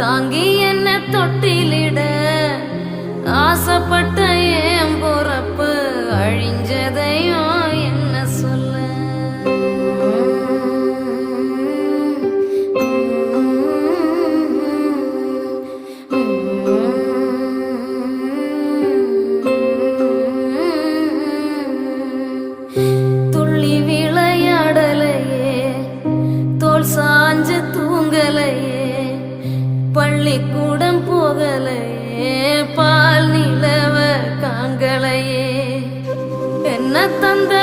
தாங்கி என்ன தொட்டிலிட ஆசைப்பட்ட ஏன் பொறப்பு அழிஞ்சதையும் என்ன சொல்ல. துள்ளி விளையாடலையே தோல் சாஞ்சு தூங்கலையே பள்ளிக்கூடம் போகலையே பால் நிலவ காங்கலையே என்ன தந்த